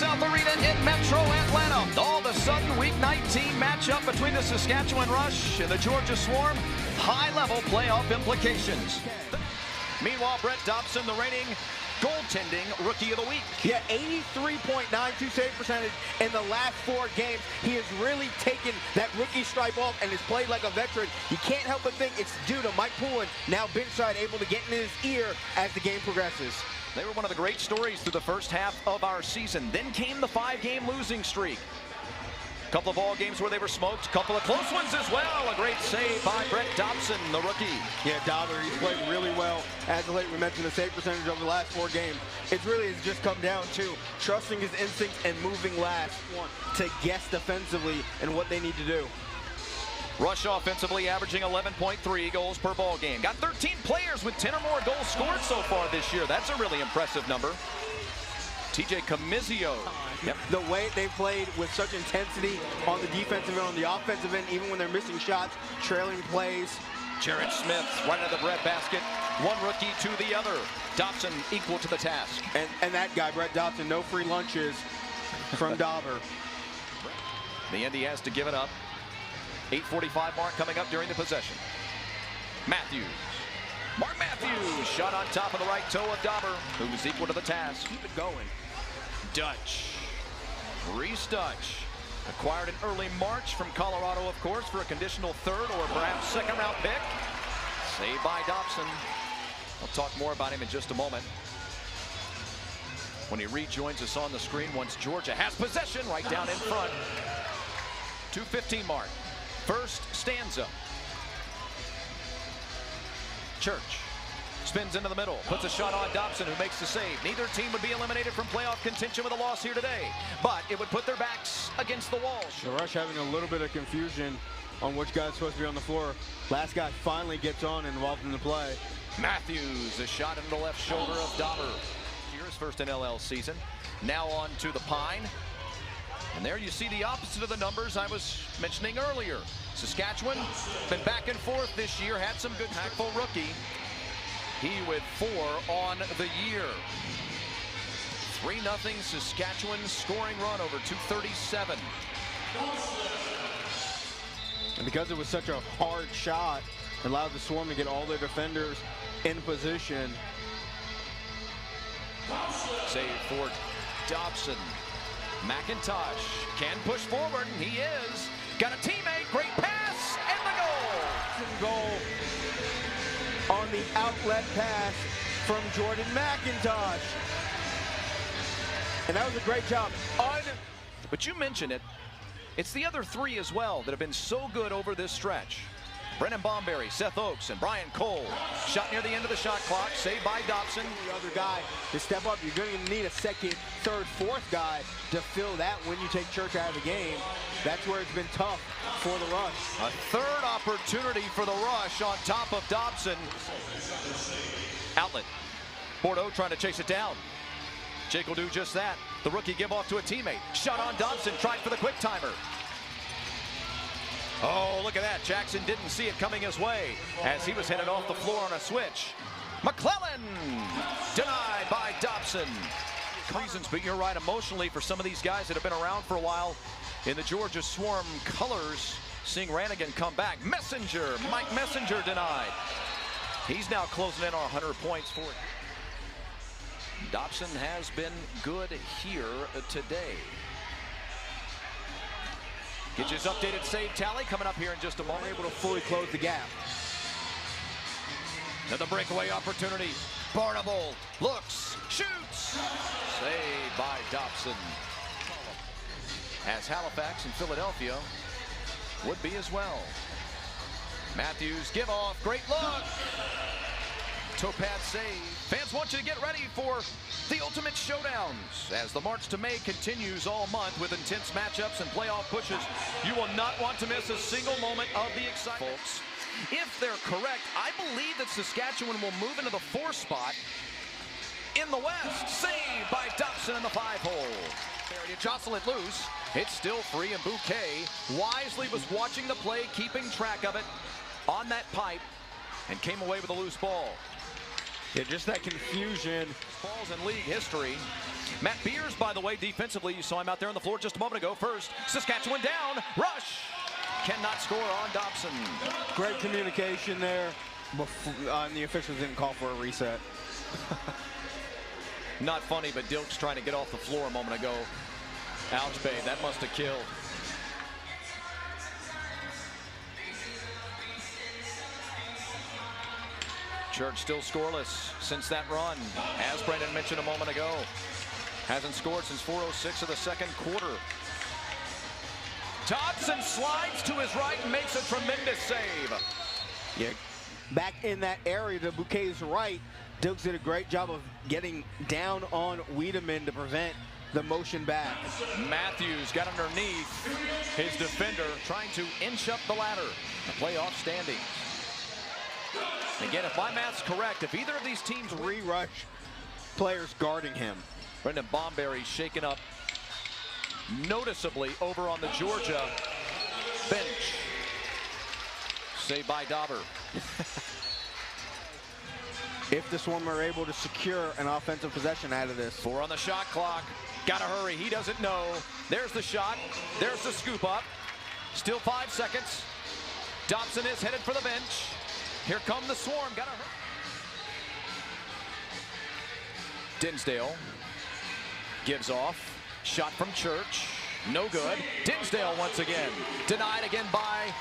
South Arena in Metro Atlanta. All of a sudden, Week 19 matchup between the Saskatchewan Rush and the Georgia Swarm. High-level playoff implications. Meanwhile, Brett Dobson, the reigning goaltending Rookie of the Week. Yeah, 83.92 save percentage in the last 4 games. He has really taken that rookie stripe off and has played like a veteran. You can't help but think it's due to Mike Poulin, now bench side, able to get in his ear as the game progresses. They were one of the great stories through the first half of our season. Then came the 5-game losing streak. A couple of ball games where they were smoked, a couple of close ones as well. A great save by Brett Dobson, the rookie. Yeah, Dobson, he's played really well. As of late, we mentioned the save percentage over the last 4 games. It really has just come down to trusting his instincts and moving last to guess defensively and what they need to do. Rush offensively averaging 11.3 goals per ball game. Got 13 players with 10 or more goals scored so far this year. That's a really impressive number. TJ Camizio. Yep. The way they played with such intensity on the defensive end, on the offensive end, even when they're missing shots, trailing plays. Jared Smith right out of the breadbasket. One rookie to the other. Dobson equal to the task. And that guy, Brett Dobson, no free lunches from Dauber. The Indy has to give it up. 8:45 mark coming up during the possession. Matthews. Mark Matthews, shot on top of the right toe of Dauber, who's equal to the task. Keep it going. Dutch. Reese Dutch. Acquired in early March from Colorado, of course, for a conditional 3rd or perhaps 2nd round pick. Saved by Dobson. I'll talk more about him in just a moment when he rejoins us on the screen once Georgia has possession right down in front. 2:15 mark. First stanza. Church spins into the middle, puts a shot on Dobson, who makes the save. Neither team would be eliminated from playoff contention with a loss here today, but it would put their backs against the wall. The Rush having a little bit of confusion on which guy's supposed to be on the floor. Last guy finally gets on and involved in the play. Matthews, a shot into the left shoulder of Dauber. Here's first NLL season. Now on to the Pine. And there you see the opposite of the numbers I was mentioning earlier. Saskatchewan been back and forth this year, had some good impactful rookie. He with 4 on the year. 3-0 Saskatchewan scoring run over 237. And because it was such a hard shot, it allowed the Swarm to get all their defenders in position. Save for Dobson. McIntosh can push forward, and he is. Got a teammate, great pass, and the goal. Goal on the outlet pass from Jordan McIntosh. And that was a great job. But you mentioned it. It's the other 3 as well that have been so good over this stretch. Brennan Bomberry, Seth Oakes, and Brian Cole. Shot near the end of the shot clock, saved by Dobson. The other guy to step up. You're going to need a 2nd, 3rd, 4th guy to fill that when you take Church out of the game. That's where it's been tough for the Rush. A 3rd opportunity for the Rush on top of Dobson. Outlet. Bordeaux trying to chase it down. Jake will do just that. The rookie give off to a teammate. Shot on Dobson, tried for the quick timer. Oh, look at that. Jackson didn't see it coming his way as he was headed off the floor on a switch. McClellan denied by Dobson. Reasons, but you're right, emotionally for some of these guys that have been around for a while in the Georgia Swarm colors, seeing Rannigan come back. Messenger, Mike Messenger denied. He's now closing in on 100 points for it. Dobson has been good here today. Gets his updated save tally coming up here in just a moment. Able to fully close the gap. To the breakaway opportunity. Barnable looks, shoots. Saved by Dobson. As Halifax and Philadelphia would be as well. Matthews give off, great look. Topaz save. Fans want you to get ready for the ultimate showdowns as the march to May continues all month with intense matchups and playoff pushes. You will not want to miss a single moment of the excitement. Folks, if they're correct, I believe that Saskatchewan will move into the 4th spot in the West. Saved by Dobson in the 5-hole. To jostle it loose. It's still free, and Bouquet wisely was watching the play, keeping track of it on that pipe, and came away with a loose ball. Yeah, just that confusion. Falls in league history. Matt Beers, by the way, defensively, you saw him out there on the floor just a moment ago. First, Saskatchewan down, rush. Cannot score on Dobson. Great communication there. And the officials didn't call for a reset. Not funny, but Dilk's trying to get off the floor a moment ago. Ouch, babe, that must have killed. Church still scoreless since that run. As Brendan mentioned a moment ago, hasn't scored since 4:06 of the second quarter. Dobson slides to his right and makes a tremendous save. Yeah, back in that area to Bouquet's right, Dilks did a great job of getting down on Wiedemann to prevent the motion back. Matthews got underneath his defender, trying to inch up the ladder. The playoff standings. Again, if my math's correct, if either of these teams Re-rush players guarding him. Brendan Bomberry shaken up noticeably over on the Georgia bench. Saved by Dauber. If the Swarm are able to secure an offensive possession out of this. 4 on the shot clock. Gotta hurry. He doesn't know. There's the shot. There's the scoop up. Still 5 seconds. Dobson is headed for the bench. Here come the Swarm. Gotta hurry. Dinsdale gives off. Shot from Church. No good. Dinsdale once again. Denied again by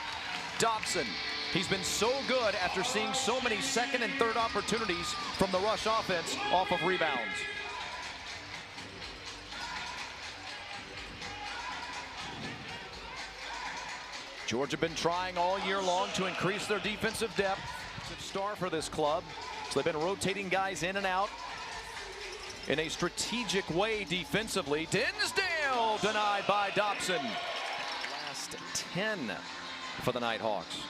Dobson. He's been so good after seeing so many second and third opportunities from the rush offense off of rebounds. Georgia been trying all year long to increase their defensive depth. It's a star for this club. So they've been rotating guys in and out in a strategic way defensively. Dinsdale denied by Dobson. Last 10 for the Nighthawks.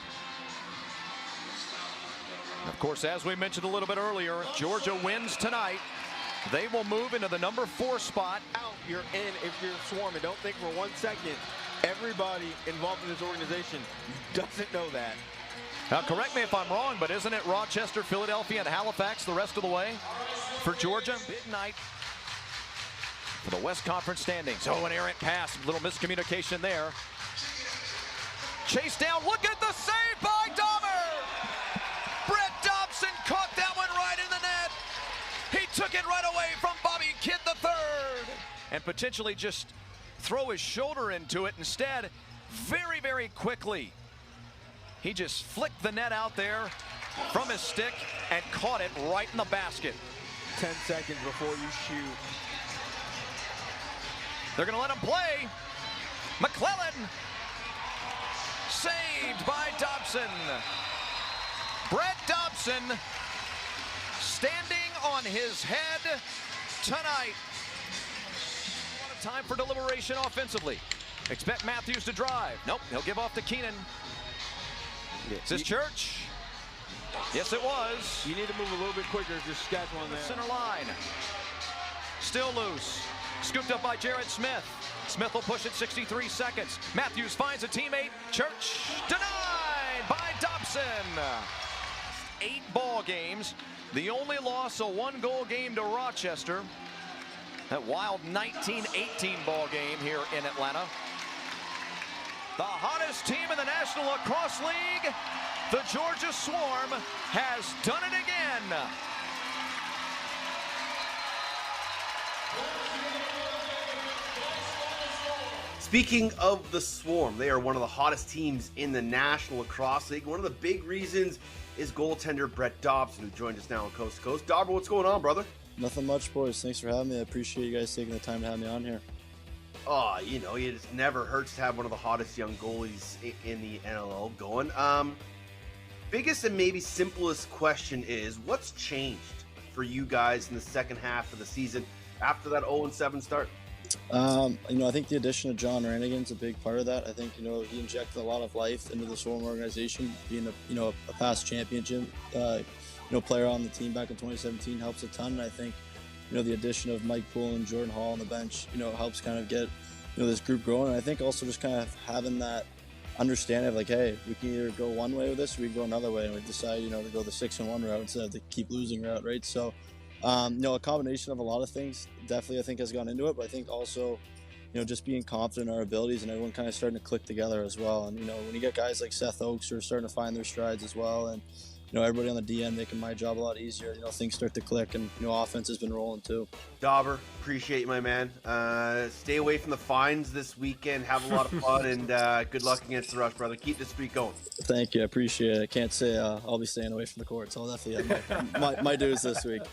Of course, as we mentioned a little bit earlier, Georgia wins tonight. They will move into the number 4 spot. Out, you're in if you're Swarm. And don't think for 1 second everybody involved in this organization doesn't know that. Now, correct me if I'm wrong, but isn't it Rochester, Philadelphia, and Halifax the rest of the way for Georgia? Midnight for the West Conference standings. Oh, an errant pass. A little miscommunication there. Chase down. Look at the save by Dauber. Brett Dobson caught that one right in the net. He took it right away from Bobby Kidd III. And potentially just throw his shoulder into it. Instead, very, very quickly, he just flicked the net out there from his stick and caught it right in the basket. 10 seconds before you shoot. They're going to let him play. McClellan saved by Dobson. Brett Dobson standing on his head tonight. What a time for deliberation offensively. Expect Matthews to drive. Nope, he'll give off to Keenan. Is this Church? Yes, it was. You need to move a little bit quicker if you're Saskatchewan there. Center line. Still loose. Scooped up by Jared Smith. Smith will push it 63 seconds. Matthews finds a teammate. Church denied by Dobson. 8 ball games. The only loss, a 1-goal game to Rochester. That wild 19-18 ball game here in Atlanta. The hottest team in the National Lacrosse League, the Georgia Swarm, has done it again. Speaking of the Swarm, they are one of the hottest teams in the National Lacrosse League. One of the big reasons is goaltender Brett Dobson, who joined us now on Coast to Coast. Dauber, what's going on, brother? Nothing much, boys. Thanks for having me. I appreciate you guys taking the time to have me on here. Oh, you know, it just never hurts to have one of the hottest young goalies in the NLL going. Biggest and maybe simplest question is, what's changed for you guys in the second half of the season after that 0-7 start? I think the addition of John Rannigan's a big part of that. I think, he injected a lot of life into the Swarm organization. Being a past championship, player on the team back in 2017 helps a ton. And I think, the addition of Mike Poole and Jordan Hall on the bench, helps kind of get, this group growing. And I think also just kind of having that understanding of hey, we can either go one way with this or we can go another way. And we decide, to go the 6-1 route instead of the keep losing route, right? So, A combination of a lot of things definitely I think has gone into it, but I think also, just being confident in our abilities and everyone kind of starting to click together as well. And, when you get guys like Seth Oakes who are starting to find their strides as well, and, everybody on the DN making my job a lot easier, things start to click, and, offense has been rolling too. Dauber, appreciate you, my man. Stay away from the fines this weekend. Have a lot of fun, and good luck against the Rush, brother. Keep this streak going. Thank you. I appreciate it. I can't say I'll be staying away from the court, so I'll definitely have my dues this week.